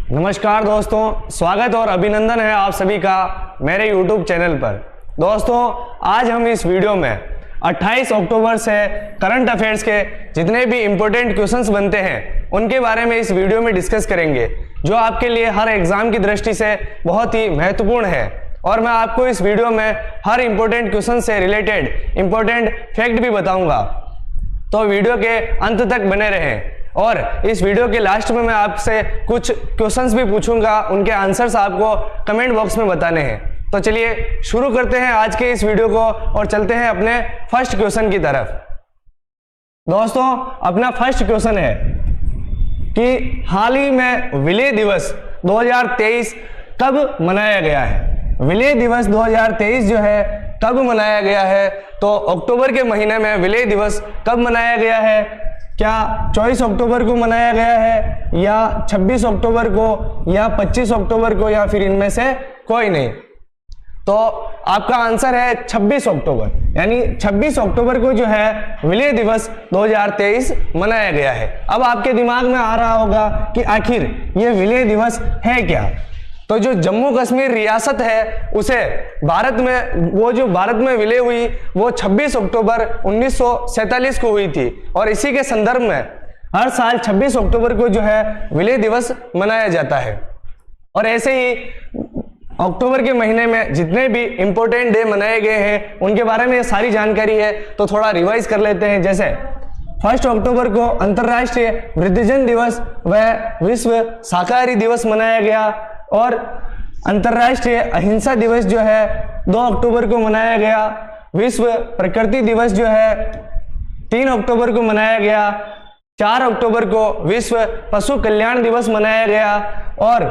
नमस्कार दोस्तों, स्वागत और अभिनंदन है आप सभी का मेरे YouTube चैनल पर। दोस्तों, आज हम इस वीडियो में 28 अक्टूबर से करंट अफेयर्स के जितने भी इम्पोर्टेंट क्वेश्चंस बनते हैं उनके बारे में इस वीडियो में डिस्कस करेंगे, जो आपके लिए हर एग्जाम की दृष्टि से बहुत ही महत्वपूर्ण है। और मैं आपको इस वीडियो में हर इम्पोर्टेंट क्वेश्चन से रिलेटेड इम्पोर्टेंट फैक्ट भी बताऊंगा, तो वीडियो के अंत तक बने रहें। और इस वीडियो के लास्ट में मैं आपसे कुछ क्वेश्चंस भी पूछूंगा, उनके आंसर्स आपको कमेंट बॉक्स में बताने हैं। तो चलिए शुरू करते हैं आज के इस वीडियो को और चलते हैं अपने फर्स्ट क्वेश्चन की तरफ। दोस्तों, अपना फर्स्ट क्वेश्चन है कि हाल ही में विलय दिवस 2023 कब मनाया गया है। विलय दिवस 2023 जो है कब मनाया गया है, तो अक्टूबर के महीने में विलय दिवस कब मनाया गया है? क्या 24 अक्टूबर को मनाया गया है, या 26 अक्टूबर को, या 25 अक्टूबर को, या फिर इनमें से कोई नहीं? तो आपका आंसर है 26 अक्टूबर, यानी 26 अक्टूबर को जो है विलय दिवस 2023 मनाया गया है। अब आपके दिमाग में आ रहा होगा कि आखिर ये विलय दिवस है क्या? तो जो जम्मू कश्मीर रियासत है उसे भारत में विलय हुई वो 26 अक्टूबर 1947 को हुई थी, और इसी के संदर्भ में हर साल 26 अक्टूबर को जो है विलय दिवस मनाया जाता है। और ऐसे ही अक्टूबर के महीने में जितने भी इंपॉर्टेंट डे मनाए गए हैं उनके बारे में सारी जानकारी है, तो थोड़ा रिवाइज कर लेते हैं। जैसे 1 अक्टूबर को अंतर्राष्ट्रीय वृद्धजन दिवस व विश्व शाकाहारी दिवस मनाया गया, और अंतर्राष्ट्रीय अहिंसा दिवस जो है 2 अक्टूबर को मनाया गया। विश्व प्रकृति दिवस जो है 3 अक्टूबर को मनाया गया। 4 अक्टूबर को विश्व पशु कल्याण दिवस मनाया गया, और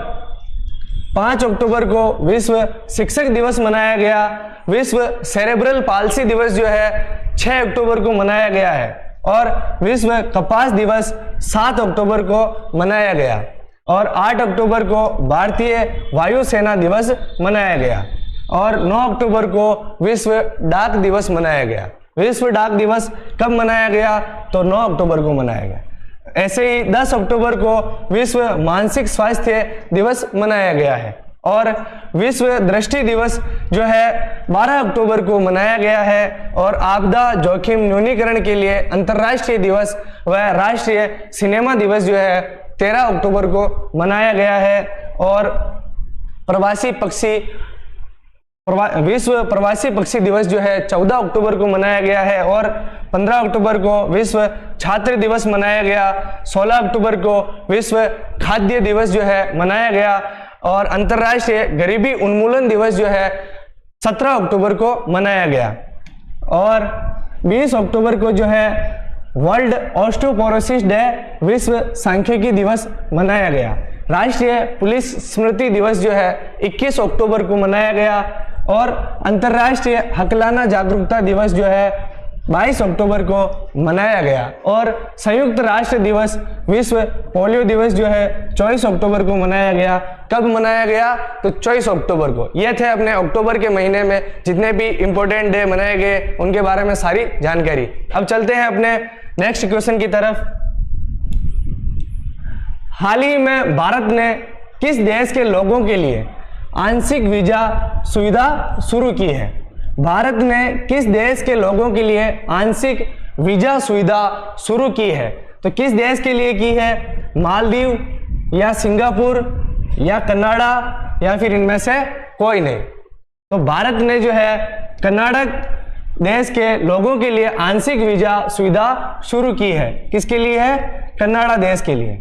5 अक्टूबर को विश्व शिक्षक दिवस मनाया गया। विश्व सेरेब्रल पाल्सी दिवस जो है 6 अक्टूबर को मनाया गया है, और विश्व कपास दिवस 7 अक्टूबर को मनाया गया, और 8 अक्टूबर को भारतीय वायुसेना दिवस मनाया गया, और 9 अक्टूबर को विश्व डाक दिवस मनाया गया। विश्व डाक दिवस कब मनाया गया? तो 9 अक्टूबर को मनाया गया। ऐसे ही 10 अक्टूबर को विश्व मानसिक स्वास्थ्य दिवस मनाया गया है, और विश्व दृष्टि दिवस जो है 12 अक्टूबर को मनाया गया है, और आपदा जोखिम न्यूनीकरण के लिए अंतर्राष्ट्रीय दिवस व राष्ट्रीय सिनेमा दिवस जो है 13 अक्टूबर को मनाया गया है, और विश्व प्रवासी पक्षी दिवस जो है 14 अक्टूबर को मनाया गया है, और 15 अक्टूबर को विश्व छात्र दिवस मनाया गया। 16 अक्टूबर को विश्व खाद्य दिवस जो है मनाया गया, और अंतर्राष्ट्रीय गरीबी उन्मूलन दिवस जो है 17 अक्टूबर को मनाया गया, और 20 अक्टूबर को जो है वर्ल्ड ऑस्टियोपोरोसिस डे विश्व सांख्यिकी दिवस मनाया गया। राष्ट्रीय पुलिस स्मृति दिवस जो है 21 अक्टूबर को मनाया गया, और अंतर्राष्ट्रीय हकलाना जागरूकता दिवस जो है 22 अक्टूबर को मनाया गया, और संयुक्त राष्ट्र दिवस विश्व पोलियो दिवस जो है 24 अक्टूबर को मनाया गया। कब मनाया गया? तो 24 अक्टूबर को। ये थे अपने अक्टूबर के महीने में जितने भी इंपॉर्टेंट डे मनाए गए उनके बारे में सारी जानकारी। अब चलते हैं अपने नेक्स्ट क्वेश्चन की तरफ। हाल ही में भारत ने किस देश के लोगों के लिए आंशिक वीजा सुविधा शुरू की है? भारत ने किस देश के लोगों के लिए आंशिक वीजा सुविधा शुरू की है? तो किस देश के लिए की है? मालदीव, या सिंगापुर, या कनाडा, या फिर इनमें से कोई नहीं? तो भारत ने जो है कर्नाटक देश के लोगों के लिए आंशिक वीजा सुविधा शुरू की है। किसके लिए है? कनाडा देश के लिए।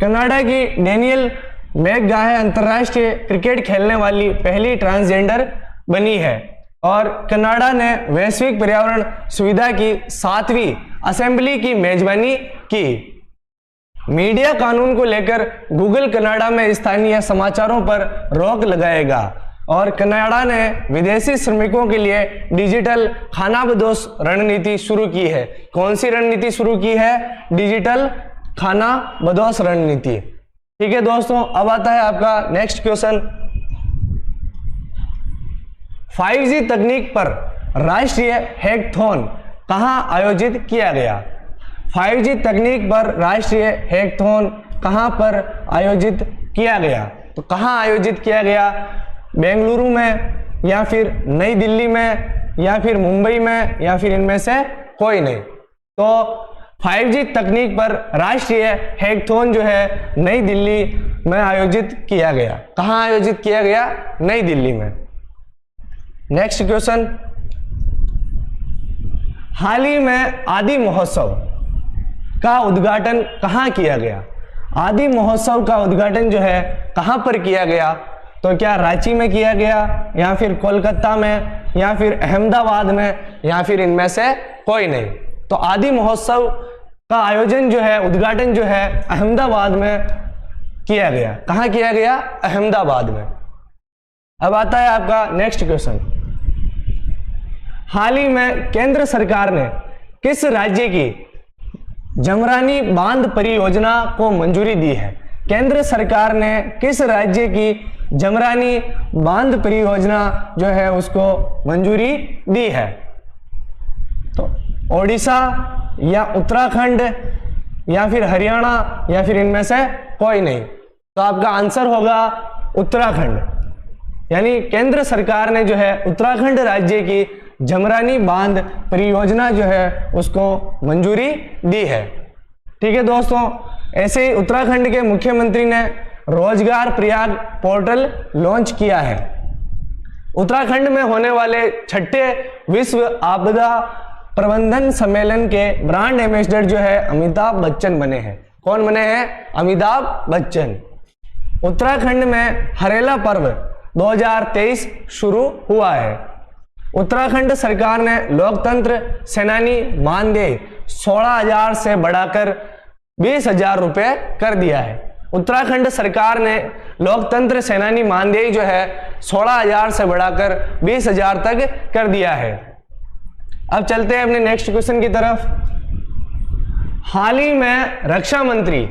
कनाडा की डेनियल मैकगाहे अंतर्राष्ट्रीय क्रिकेट खेलने वाली पहली ट्रांसजेंडर बनी है, और कनाडा ने वैश्विक पर्यावरण सुविधा की 7वीं असेंबली की मेजबानी की। मीडिया कानून को लेकर गूगल कनाडा में स्थानीय समाचारों पर रोक लगाएगा, और कनाडा ने विदेशी श्रमिकों के लिए डिजिटल खानाबदोश रणनीति शुरू की है। कौन सी रणनीति शुरू की है? डिजिटल खानाबदोश रणनीति। ठीक है दोस्तों, अब आता है आपका नेक्स्ट क्वेश्चन। 5G तकनीक पर राष्ट्रीय हैकाथॉन कहां आयोजित किया गया? 5G तकनीक पर राष्ट्रीय हैकाथॉन कहां पर आयोजित किया गया। तो कहाँ आयोजित किया गया? बेंगलुरु में, या फिर नई दिल्ली में, या फिर मुंबई में, या फिर इनमें से कोई नहीं। तो 5G तकनीक पर राष्ट्रीय हैकाथॉन जो है नई दिल्ली में आयोजित किया गया। कहाँ आयोजित किया गया? नई दिल्ली में। नेक्स्ट क्वेश्चन, हाल ही में आदि महोत्सव का उद्घाटन कहाँ किया गया? आदि महोत्सव का उद्घाटन जो है कहाँ पर किया गया? तो क्या रांची में किया गया, या फिर कोलकाता में, या फिर अहमदाबाद में, या फिर इनमें से कोई नहीं। तो आदि महोत्सव का आयोजन जो है, उद्घाटन जो है अहमदाबाद में किया गया। कहाँ किया गया? अहमदाबाद में। अब आता है आपका नेक्स्ट क्वेश्चन, हाल ही में केंद्र सरकार ने किस राज्य की जमरानी बांध परियोजना को मंजूरी दी है? केंद्र सरकार ने किस राज्य की जमरानी बांध परियोजना जो है उसको मंजूरी दी है? तो ओडिशा, या उत्तराखंड, या फिर हरियाणा, या फिर इनमें से कोई नहीं। तो आपका आंसर होगा उत्तराखंड। यानी केंद्र सरकार ने जो है उत्तराखंड राज्य की जमरानी बांध परियोजना जो है उसको मंजूरी दी है। ठीक है दोस्तों, ऐसे ही उत्तराखंड के मुख्यमंत्री ने रोजगार प्रयाग पोर्टल लॉन्च किया है। उत्तराखंड में होने वाले 6ठे विश्व आपदा प्रबंधन सम्मेलन के ब्रांड एम्बेसडर जो है अमिताभ बच्चन बने हैं। कौन बने हैं? अमिताभ बच्चन। उत्तराखंड में हरेला पर्व 2023 शुरू हुआ है। उत्तराखंड सरकार ने लोकतंत्र सेनानी मानदेय 16,000 से बढ़ाकर 20,000 रुपए कर दिया है। उत्तराखंड सरकार ने लोकतंत्र सेनानी मानदेय जो है 16,000 से बढ़ाकर 20,000 तक कर दिया है। अब चलते हैं अपने नेक्स्ट क्वेश्चन की तरफ। हाल ही में रक्षा मंत्री,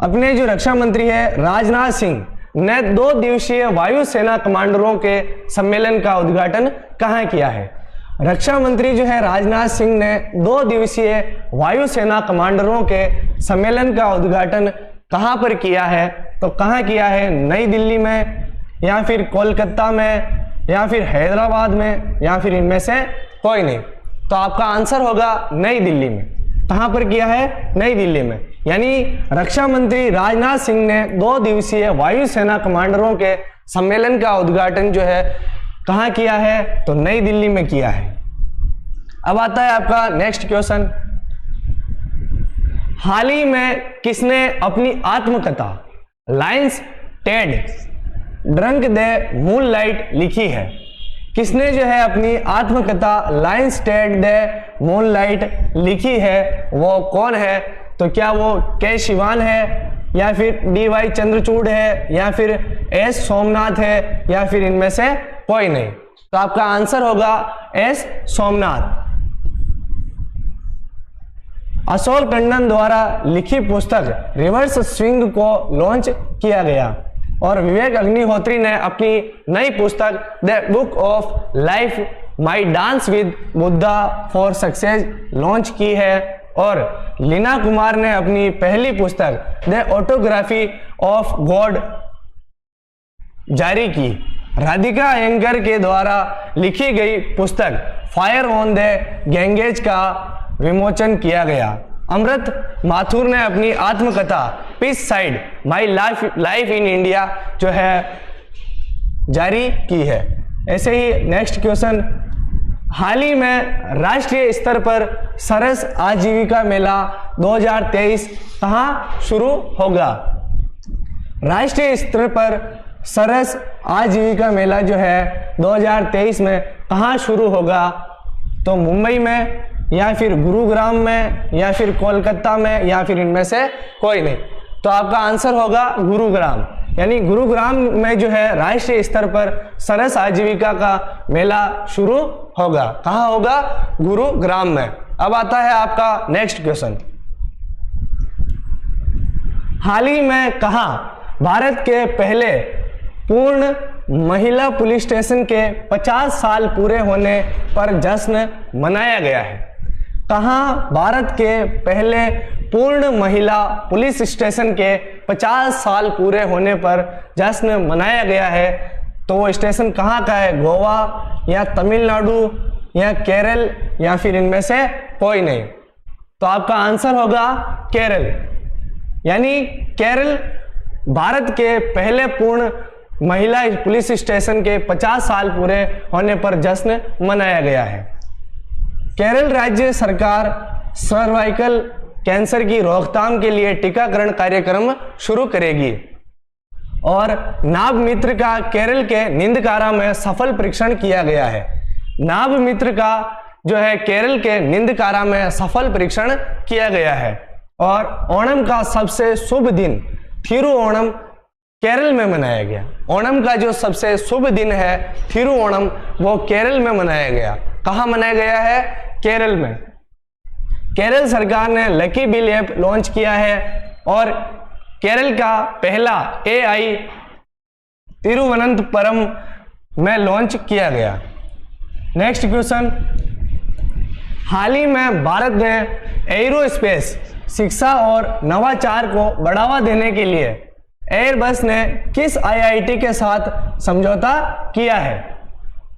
अपने जो रक्षा मंत्री है राजनाथ सिंह ने 2 दिवसीय वायुसेना कमांडरों के सम्मेलन का उद्घाटन कहाँ किया है? रक्षा मंत्री जो है राजनाथ सिंह ने 2 दिवसीय वायुसेना कमांडरों के सम्मेलन का उद्घाटन कहाँ पर किया है? तो कहाँ किया है? नई दिल्ली में, या फिर कोलकाता में, या फिर हैदराबाद में, या फिर इनमें से कोई नहीं। तो आपका आंसर होगा नई दिल्ली में। कहाँ पर किया है? नई दिल्ली में। यानी रक्षा मंत्री राजनाथ सिंह ने 2 दिवसीय वायुसेना कमांडरों के सम्मेलन का उद्घाटन जो है कहाँ किया है? तो नई दिल्ली में किया है। अब आता है आपका नेक्स्ट क्वेश्चन, हाल ही में किसने अपनी आत्मकथा Lions Ted drunk the moonlight लिखी है? किसने जो है अपनी आत्मकथा लायंस टेड द मूनलाइट लिखी है? वो कौन है? तो क्या वो के शिवान है, या फिर DY चंद्रचूड़ है, या फिर S सोमनाथ है, या फिर इनमें से कोई नहीं। तो आपका आंसर होगा S सोमनाथ। अशोक टंडन द्वारा लिखी पुस्तक रिवर्स स्विंग को लॉन्च किया गया, और विवेक अग्निहोत्री ने अपनी नई पुस्तक the book of life my dance with Buddha for success launch की है, और लीना कुमार ने अपनी पहली पुस्तक द ऑटोग्राफी ऑफ गॉड जारी की। राधिका एंकर के द्वारा लिखी गई पुस्तक फायर ऑन द गैंगेज का विमोचन किया गया। अमृत माथुर ने अपनी आत्मकथा piece side my life in India जो है जारी की है। ऐसे ही नेक्स्ट क्वेश्चन, हाल ही में राष्ट्रीय स्तर पर सरस आजीविका मेला 2023 कहाँ शुरू होगा? राष्ट्रीय स्तर पर सरस आजीविका मेला जो है 2023 में कहाँ शुरू होगा? तो मुंबई में, या फिर गुरुग्राम में, या फिर कोलकाता में, या फिर इनमें से कोई नहीं। तो आपका आंसर होगा गुरुग्राम। यानी गुरुग्राम में जो है राष्ट्रीय स्तर पर सरस आजीविका का मेला शुरू होगा। कहाँ होगा? गुरुग्राम में। अब आता है आपका नेक्स्ट क्वेश्चन, हाल ही में कहाँ भारत के पहले पूर्ण महिला पुलिस स्टेशन के 50 साल पूरे होने पर जश्न मनाया गया है? कहाँ भारत के पहले पूर्ण महिला पुलिस स्टेशन के 50 साल पूरे होने पर जश्न मनाया गया है, तो वो स्टेशन कहाँ का है? गोवा या तमिलनाडु या केरल या फिर इनमें से कोई नहीं। तो आपका आंसर होगा केरल। यानी केरल भारत के पहले पूर्ण महिला पुलिस स्टेशन के 50 साल पूरे होने पर जश्न मनाया गया है। केरल राज्य सरकार सर्वाइकल कैंसर की रोकथाम के लिए टीकाकरण कार्यक्रम शुरू करेगी। और नाभ मित्र का केरल के निंदकारा में सफल परीक्षण किया गया है। नाभ मित्र का जो है केरल के निंदकारा में सफल परीक्षण किया गया है। और ओणम का सबसे शुभ दिन थिरुओणम केरल में मनाया गया। ओणम का जो सबसे शुभ दिन है थिरुओणम, वो केरल में मनाया गया। कहाँ मनाया गया है? केरल में। केरल सरकार ने लकी बिल ऐप लॉन्च किया है और केरल का पहला AI तिरुवनंतपुरम में लॉन्च किया गया। नेक्स्ट क्वेश्चन, हाल ही में भारत ने एरोस्पेस शिक्षा और नवाचार को बढ़ावा देने के लिए एयरबस ने किस IIT के साथ समझौता किया है?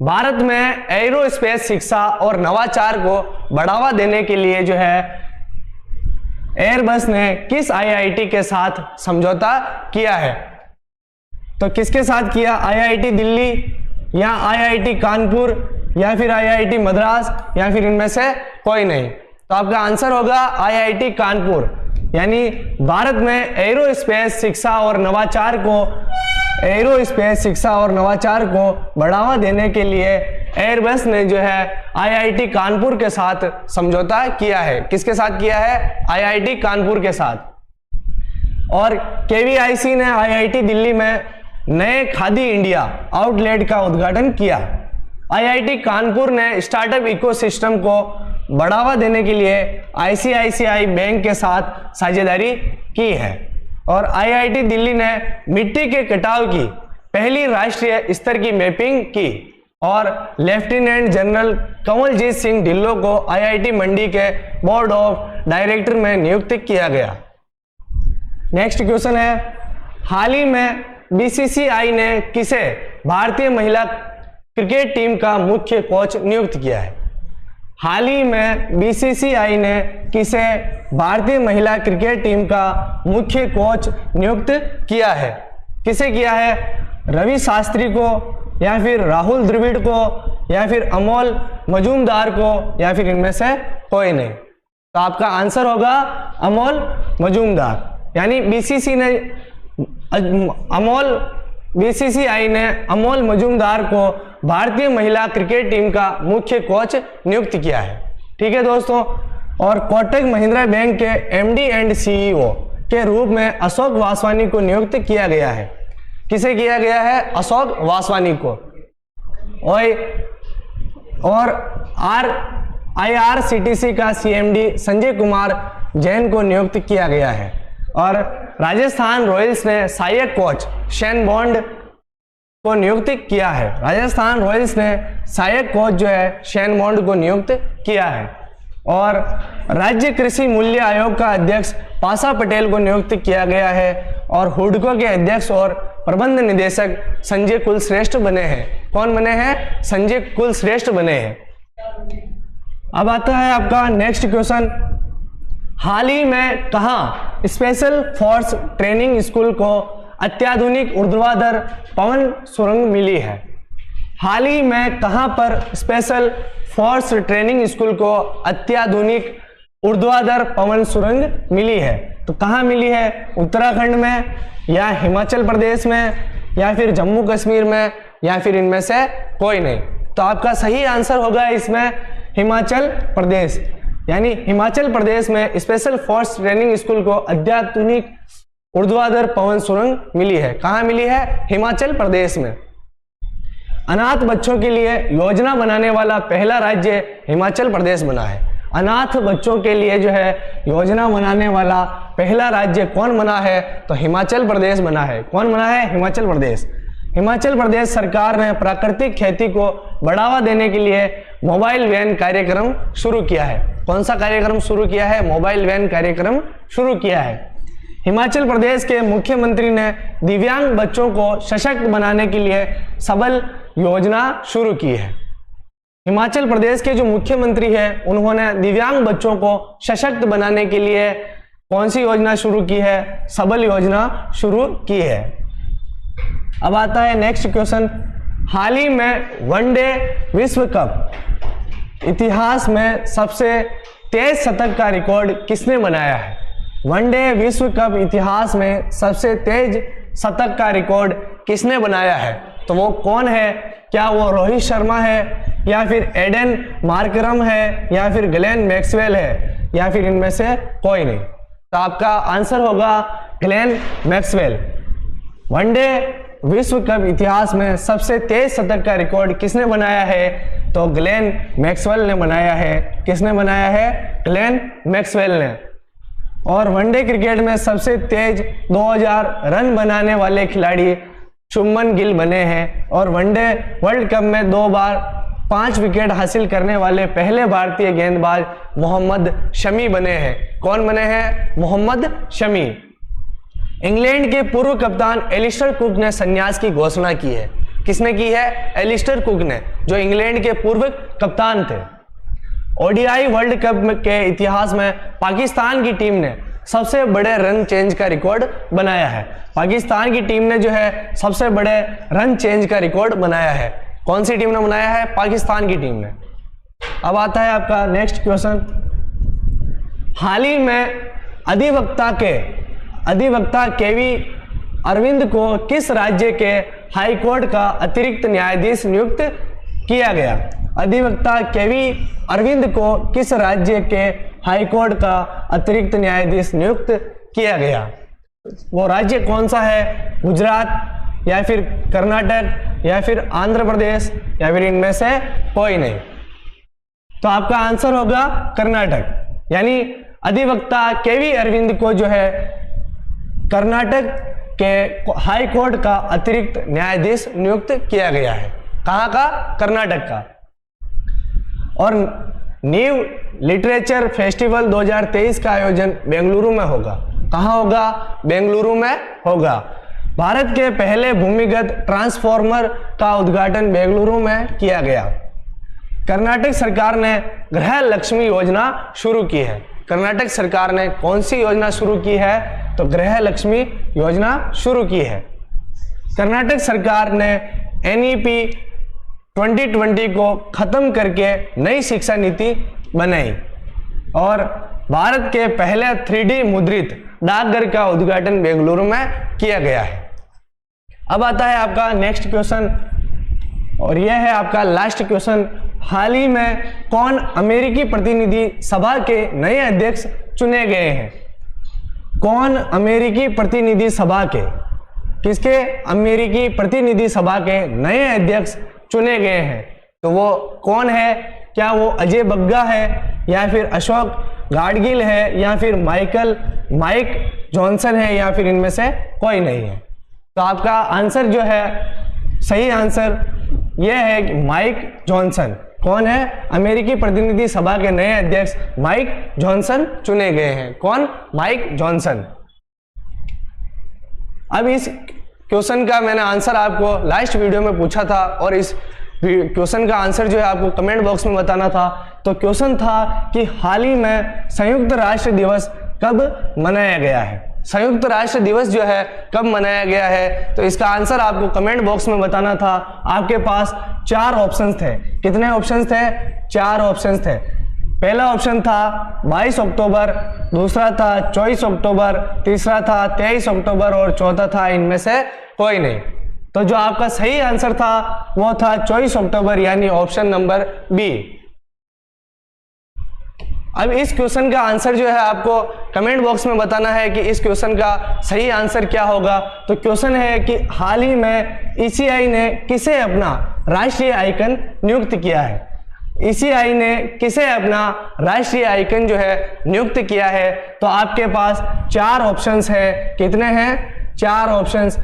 भारत में एरोस्पेस शिक्षा और नवाचार को बढ़ावा देने के लिए जो है एयरबस ने किस IIT के साथ समझौता किया है? तो किसके साथ किया? IIT दिल्ली या IIT कानपुर या फिर IIT मद्रास या फिर इनमें से कोई नहीं। तो आपका आंसर होगा IIT कानपुर। यानी भारत में एरोस्पेस शिक्षा और नवाचार को बढ़ावा देने के लिए एयरबस ने जो है IIT कानपुर के साथ समझौता किया है। किसके साथ किया है? IIT कानपुर के साथ। और KVIC ने IIT दिल्ली में नए खादी इंडिया आउटलेट का उद्घाटन किया। IIT कानपुर ने स्टार्टअप इकोसिस्टम को बढ़ावा देने के लिए ICICI बैंक के साथ साझेदारी की है। और IIT दिल्ली ने मिट्टी के कटाव की पहली राष्ट्रीय स्तर की मैपिंग की। और लेफ्टिनेंट जनरल कंवलजीत सिंह ढिल्लों को IIT मंडी के बोर्ड ऑफ डायरेक्टर में नियुक्त किया गया। नेक्स्ट क्वेश्चन है, हाल ही में BCCI ने किसे भारतीय महिला क्रिकेट टीम का मुख्य कोच नियुक्त किया है? हाल ही में BCCI ने किसे भारतीय महिला क्रिकेट टीम का मुख्य कोच नियुक्त किया है? किसे किया है? रवि शास्त्री को या फिर राहुल द्रविड़ को या फिर अमोल मजूमदार को या फिर इनमें से कोई नहीं। तो आपका आंसर होगा अमोल मजूमदार। यानी BCCI ने अमोल मजूमदार को भारतीय महिला क्रिकेट टीम का मुख्य कोच नियुक्त किया है। ठीक है दोस्तों। और कोटक महिंद्रा बैंक के MD एंड CEO के रूप में अशोक वासवानी को नियुक्त किया गया है। किसे किया गया है? अशोक वासवानी को। और IRCTC का CMD संजय कुमार जैन को नियुक्त किया गया है। और राजस्थान रॉयल्स ने सहायक कोच शेन बॉन्ड को नियुक्त किया है। राजस्थान रॉयल्स ने सहायक कोच जो है शेन बॉन्ड को नियुक्त किया है। और राज्य कृषि मूल्य आयोग का अध्यक्ष पासा पटेल को नियुक्त किया गया है। और हुडको के अध्यक्ष और प्रबंध निदेशक संजय कुलश्रेष्ठ बने हैं। कौन बने हैं? संजय कुलश्रेष्ठ बने हैं। अब आता है आपका नेक्स्ट क्वेश्चन, हाल ही में कहाँ स्पेशल फोर्स ट्रेनिंग स्कूल को अत्याधुनिक ऊर्ध्वाधर पवन सुरंग मिली है? हाल ही में कहां पर स्पेशल फोर्स ट्रेनिंग स्कूल को अत्याधुनिक ऊर्ध्वाधर पवन सुरंग मिली है? तो कहां मिली है? उत्तराखंड में या हिमाचल प्रदेश में या फिर जम्मू कश्मीर में या फिर इनमें से कोई नहीं। तो आपका सही आंसर होगा इसमें हिमाचल प्रदेश। यानी हिमाचल प्रदेश में स्पेशल फोर्स ट्रेनिंग स्कूल को अत्याधुनिक ऊर्ध्वाधर पवन सुरंग मिली है। कहां मिली है? हिमाचल प्रदेश में। अनाथ बच्चों के लिए योजना बनाने वाला पहला राज्य हिमाचल प्रदेश बना है। अनाथ बच्चों के लिए जो है योजना बनाने वाला पहला राज्य कौन बना है? तो हिमाचल प्रदेश बना है। कौन बना है? हिमाचल प्रदेश। हिमाचल प्रदेश सरकार ने प्राकृतिक खेती को बढ़ावा देने के लिए मोबाइल वैन कार्यक्रम शुरू किया है। कौन सा कार्यक्रम शुरू किया है? मोबाइल वैन कार्यक्रम शुरू किया है। हिमाचल प्रदेश के मुख्यमंत्री ने दिव्यांग बच्चों को सशक्त बनाने के लिए सबल योजना शुरू की है। हिमाचल प्रदेश के जो मुख्यमंत्री है उन्होंने दिव्यांग बच्चों को सशक्त बनाने के लिए कौन सी योजना शुरू की है? सबल योजना शुरू की है। अब आता है नेक्स्ट क्वेश्चन। हाल ही में वनडे विश्व कप इतिहास में सबसे तेज शतक का रिकॉर्ड किसने बनाया है? वनडे विश्व कप इतिहास में सबसे तेज शतक का रिकॉर्ड किसने बनाया है? तो वो कौन है? क्या वो रोहित शर्मा है, या फिर एडन मार्करम है, या फिर ग्लेन मैक्सवेल है, या फिर इनमें से कोई नहीं? तो आपका आंसर होगा ग्लेन मैक्सवेल। वनडे विश्व कप इतिहास में सबसे तेज शतक का रिकॉर्ड किसने बनाया है? तो ग्लेन मैक्सवेल ने बनाया है। किसने बनाया है? ग्लेन मैक्सवेल ने। और वनडे क्रिकेट में सबसे तेज 2000 रन बनाने वाले खिलाड़ी शुभमन गिल बने हैं। और वनडे वर्ल्ड कप में 2 बार 5 विकेट हासिल करने वाले पहले भारतीय गेंदबाज मोहम्मद शमी बने हैं। कौन बने हैं? मोहम्मद शमी। इंग्लैंड के पूर्व कप्तान एलिस्टर कुक ने संन्यास की घोषणा की है। किसने की है? एलिस्टर कुक ने, जो इंग्लैंड के पूर्व कप्तान थे। ओडीआई वर्ल्ड कप के इतिहास में पाकिस्तान की टीम ने सबसे बड़े रन चेंज का रिकॉर्ड बनाया है। पाकिस्तान की टीम ने जो है सबसे बड़े रन चेंज का रिकॉर्ड बनाया है। कौन सी टीम ने बनाया है? पाकिस्तान की टीम ने। अब आता है आपका नेक्स्ट क्वेश्चन। हाल ही में अधिवक्ता केवी अरविंद को किस राज्य के हाई कोर्ट का अतिरिक्त न्यायाधीश नियुक्त किया गया? अधिवक्ता केवी अरविंद को किस राज्य के हाई कोर्ट का अतिरिक्त न्यायाधीश नियुक्त किया गया? वो राज्य कौन सा है? गुजरात, या फिर कर्नाटक, या फिर आंध्र प्रदेश, या फिर इनमें से कोई नहीं? तो आपका आंसर होगा कर्नाटक। यानी अधिवक्ता केवी अरविंद को जो है कर्नाटक के हाई कोर्ट का अतिरिक्त न्यायाधीश नियुक्त किया गया है। कहाँ का? कर्नाटक का। और न्यू लिटरेचर फेस्टिवल 2023 का आयोजन बेंगलुरु में होगा। कहाँ होगा? बेंगलुरु में होगा। भारत के पहले भूमिगत ट्रांसफॉर्मर का उद्घाटन बेंगलुरु में किया गया। कर्नाटक सरकार ने गृह लक्ष्मी योजना शुरू की है। कर्नाटक सरकार ने कौन सी योजना शुरू की है? तो गृह लक्ष्मी योजना शुरू की है। कर्नाटक सरकार ने एनईपी 2020 को खत्म करके नई शिक्षा नीति बनाई। और भारत के पहले 3D मुद्रित डाकघर का उद्घाटन बेंगलुरु में किया गया है। अब आता है आपका नेक्स्ट क्वेश्चन, और यह है आपका लास्ट क्वेश्चन। हाल ही में कौन अमेरिकी प्रतिनिधि सभा के नए अध्यक्ष चुने गए हैं? कौन अमेरिकी प्रतिनिधि सभा के, किसके अमेरिकी प्रतिनिधि सभा के नए अध्यक्ष चुने गए हैं? तो वो कौन है? क्या वो अजय बग्गा है, या फिर अशोक गाडगिल है, या फिर माइक जॉनसन है, या फिर इनमें से कोई नहीं है? तो आपका आंसर जो है, सही आंसर यह है कि माइक जॉनसन। कौन है? अमेरिकी प्रतिनिधि सभा के नए अध्यक्ष माइक जॉनसन चुने गए हैं। कौन? Mike Johnson. अब इस क्वेश्चन का मैंने आंसर आपको लास्ट वीडियो में पूछा था, और इस क्वेश्चन का आंसर जो है आपको कमेंट बॉक्स में बताना था। तो क्वेश्चन था कि हाल ही में संयुक्त राष्ट्र दिवस कब मनाया गया है? संयुक्त राष्ट्र दिवस जो है कब मनाया गया है? तो इसका आंसर आपको कमेंट बॉक्स में बताना था। आपके पास 4 ऑप्शंस थे। कितने ऑप्शंस थे? 4 ऑप्शंस थे। पहला ऑप्शन था 22 अक्टूबर, दूसरा था 24 अक्टूबर, तीसरा था 23 अक्टूबर, और चौथा था इनमें से कोई नहीं। तो जो आपका सही आंसर था वो था 24 अक्टूबर, यानी ऑप्शन नंबर बी। अब इस क्वेश्चन का आंसर जो है आपको कमेंट बॉक्स में बताना है कि इस क्वेश्चन का सही आंसर क्या होगा। तो क्वेश्चन है कि हाल ही में ईसीआई ने किसे अपना राष्ट्रीय आइकन नियुक्त किया है? ईसीआई ने किसे अपना राष्ट्रीय आइकन जो है नियुक्त किया है? तो आपके पास 4 ऑप्शंस है। कितने हैं? 4 ऑप्शंस।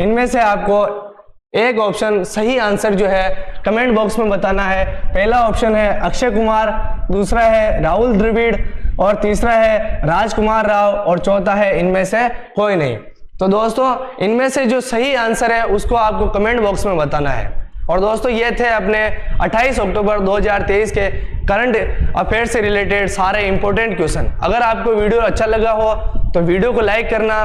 इनमें से आपको एक ऑप्शन सही आंसर जो है कमेंट बॉक्स में बताना है। पहला ऑप्शन है अक्षय कुमार, दूसरा है राहुल द्रविड़, और तीसरा है राजकुमार राव और चौथा है इनमें से कोई नहीं। तो दोस्तों इनमें से जो सही आंसर है उसको आपको कमेंट बॉक्स में बताना है। और दोस्तों ये थे अपने 28 अक्टूबर 2023 के करंट अफेयर से रिलेटेड सारे इंपॉर्टेंट क्वेश्चन। अगर आपको वीडियो अच्छा लगा हो तो वीडियो को लाइक करना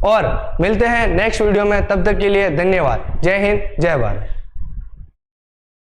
और मिलते हैं नेक्स्ट वीडियो में। तब तक के लिए धन्यवाद। जय हिंद, जय भारत।